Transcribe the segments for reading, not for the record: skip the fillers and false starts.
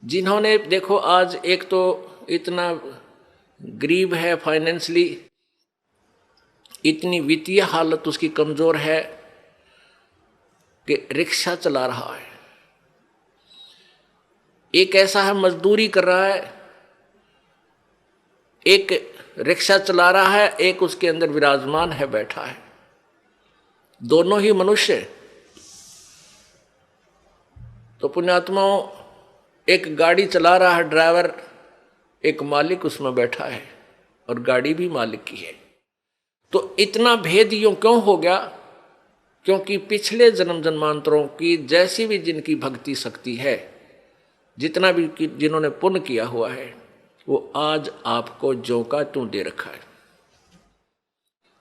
जिन्होंने देखो आज एक तो इतना गरीब है, फाइनेंशियली इतनी वित्तीय हालत उसकी कमजोर है कि रिक्शा चला रहा है, एक ऐसा है मजदूरी कर रहा है, एक रिक्शा चला रहा है, एक उसके अंदर विराजमान है, बैठा है, दोनों ही मनुष्य। तो पुण्यात्माओं, एक गाड़ी चला रहा है ड्राइवर, एक मालिक उसमें बैठा है और गाड़ी भी मालिक की है। तो इतना भेद यूं क्यों हो गया? क्योंकि पिछले जन्म जन्मांतरों की जैसी भी जिनकी भक्ति शक्ति है, जितना भी जिन्होंने पुण्य किया हुआ है, वो आज आपको ज्यों का त्यों दे रखा है।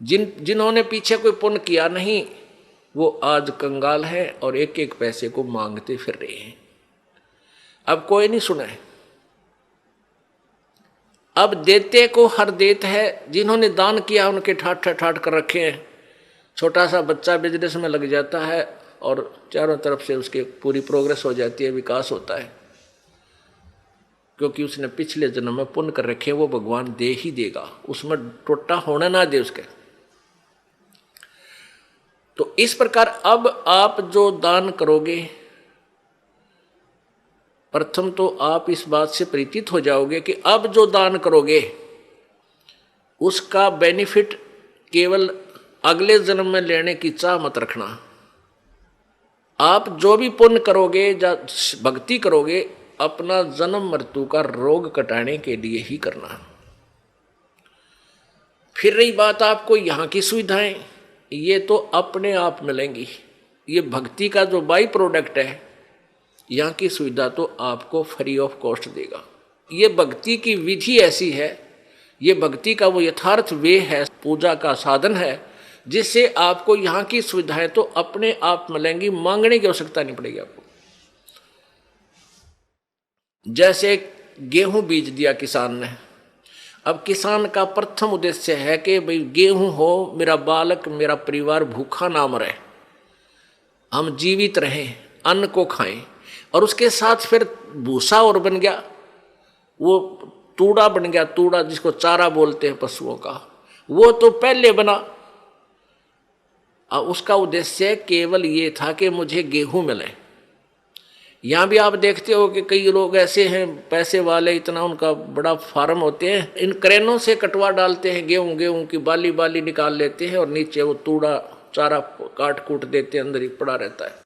जिन्होंने पीछे कोई पुण्य किया नहीं, वो आज कंगाल है और एक एक पैसे को मांगते फिर रहे हैं। अब कोई नहीं सुना है, अब देते को हर देत है। जिन्होंने दान किया उनके ठाट ठाट कर रखे हैं। छोटा सा बच्चा बिजनेस में लग जाता है और चारों तरफ से उसके पूरी प्रोग्रेस हो जाती है, विकास होता है, क्योंकि उसने पिछले जन्म में पुण्य कर रखे, वो भगवान दे ही देगा, उसमें टोटा होने ना दे उसके। तो इस प्रकार अब आप जो दान करोगे, प्रथम तो आप इस बात से परिचित हो जाओगे कि अब जो दान करोगे उसका बेनिफिट केवल अगले जन्म में लेने की चाह मत रखना। आप जो भी पुण्य करोगे या भक्ति करोगे, अपना जन्म मृत्यु का रोग कटाने के लिए ही करना। फिर रही बात आपको यहाँ की सुविधाएं, ये तो अपने आप मिलेंगी। ये भक्ति का जो बाई प्रोडक्ट है, यहाँ की सुविधा तो आपको फ्री ऑफ कॉस्ट देगा। ये भक्ति की विधि ऐसी है, ये भक्ति का वो यथार्थ वे है, पूजा का साधन है, जिससे आपको यहाँ की सुविधाएं तो अपने आप मिलेंगी, मांगने की आवश्यकता नहीं पड़ेगी आपको। जैसे गेहूं बीज दिया किसान ने, अब किसान का प्रथम उद्देश्य है कि भाई गेहूं हो, मेरा बालक मेरा परिवार भूखा ना मरे, हम जीवित रहें, अन्न को खाएं। और उसके साथ फिर भूसा और बन गया, वो तूड़ा बन गया, तूड़ा जिसको चारा बोलते हैं पशुओं का, वो तो पहले बना। उसका उद्देश्य केवल ये था कि मुझे गेहूं मिले। यहाँ भी आप देखते हो कि कई लोग ऐसे हैं पैसे वाले, इतना उनका बड़ा फार्म होते हैं, इन क्रेनों से कटवा डालते हैं गेहूं की बाली बाली निकाल लेते हैं और नीचे वो तूड़ा चारा काट कूट देते हैं, अंदर ही पड़ा रहता है।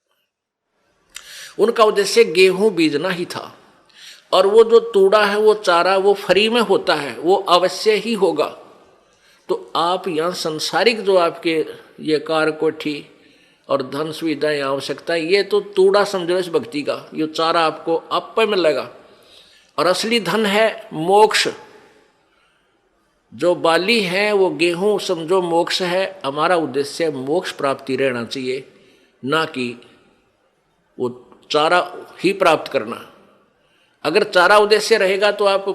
उनका उद्देश्य गेहूं बीजना ही था। और वो जो तूड़ा है, वो चारा, वो फ्री में होता है, वो अवश्य ही होगा। तो आप यहाँ संसारिक जो आपके ये कार कोठी और धन सुविधाएं आवश्यकता, ये तो तूड़ा समझो इस भक्ति का, ये चारा आपको आप पे मिलेगा। और असली धन है मोक्ष। जो बाली है वो गेहूं समझो मोक्ष है। हमारा उद्देश्य मोक्ष प्राप्ति रहना चाहिए, ना कि वो चारा ही प्राप्त करना। अगर चारा उद्देश्य रहेगा तो आप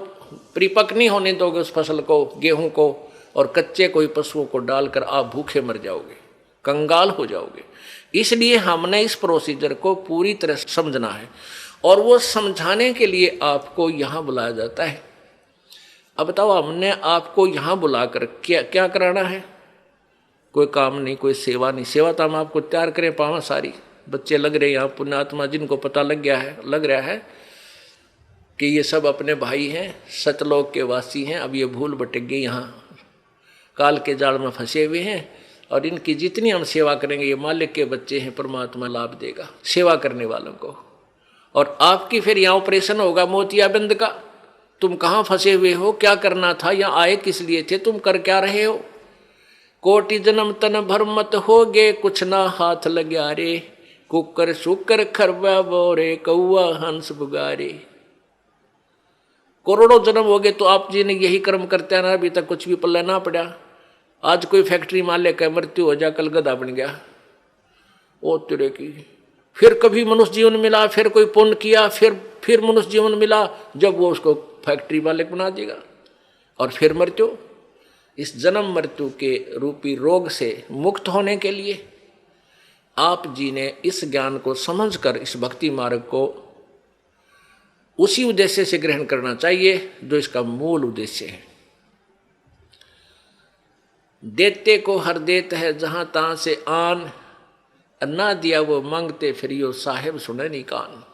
परिपक्व नहीं होने दोगे उस फसल को, गेहूं को, और कच्चे कोई पशुओं को डालकर आप भूखे मर जाओगे, कंगाल हो जाओगे। इसलिए हमने इस प्रोसीजर को पूरी तरह समझना है, और वो समझाने के लिए आपको यहाँ बुलाया जाता है। अब बताओ, हमने आपको यहाँ बुलाकर क्या क्या कराना है? कोई काम नहीं, कोई सेवा नहीं। सेवा तो हम आपको तैयार करें पावा सारी, बच्चे लग रहे हैं यहाँ, पुण्यात्मा जिनको पता लग रहा है कि ये सब अपने भाई हैं, सतलोक के वासी हैं। अब ये भूल भटक गए, यहाँ काल के जाल में फंसे हुए हैं, और इनकी जितनी हम सेवा करेंगे, ये मालिक के बच्चे हैं, परमात्मा लाभ देगा सेवा करने वालों को। और आपकी फिर यहाँ ऑपरेशन होगा मोतियाबिंद का। तुम कहाँ फंसे हुए हो, क्या करना था, यहाँ आए किस लिए थे, तुम कर क्या रहे हो? कोटि जन्म तन भर मत होगे, कुछ ना हाथ लग्या रे, कुकर शुकर खरबा बोरे, कौआ हंस बुगारे। करोड़ों जन्म हो गए तो आप जी ने यही कर्म करते हैं ना, अभी तक कुछ भी पल्ला ना पड़ा। आज कोई फैक्ट्री मालिक है, मृत्यु हो जा, कल गधा बन गया, ओ तेरे की। फिर कभी मनुष्य जीवन मिला, फिर कोई पुण्य किया, फिर मनुष्य जीवन मिला, जब वो उसको फैक्ट्री मालिक बना देगा, और फिर मृत्यु। इस जन्म मृत्यु के रूपी रोग से मुक्त होने के लिए आप जी ने इस ज्ञान को समझकर इस भक्ति मार्ग को उसी उद्देश्य से ग्रहण करना चाहिए जो इसका मूल उद्देश्य है। देते को हर देत है जहां तहां से आन, ना दिया वो मांगते फिर यो साहेब सुने नहीं कान।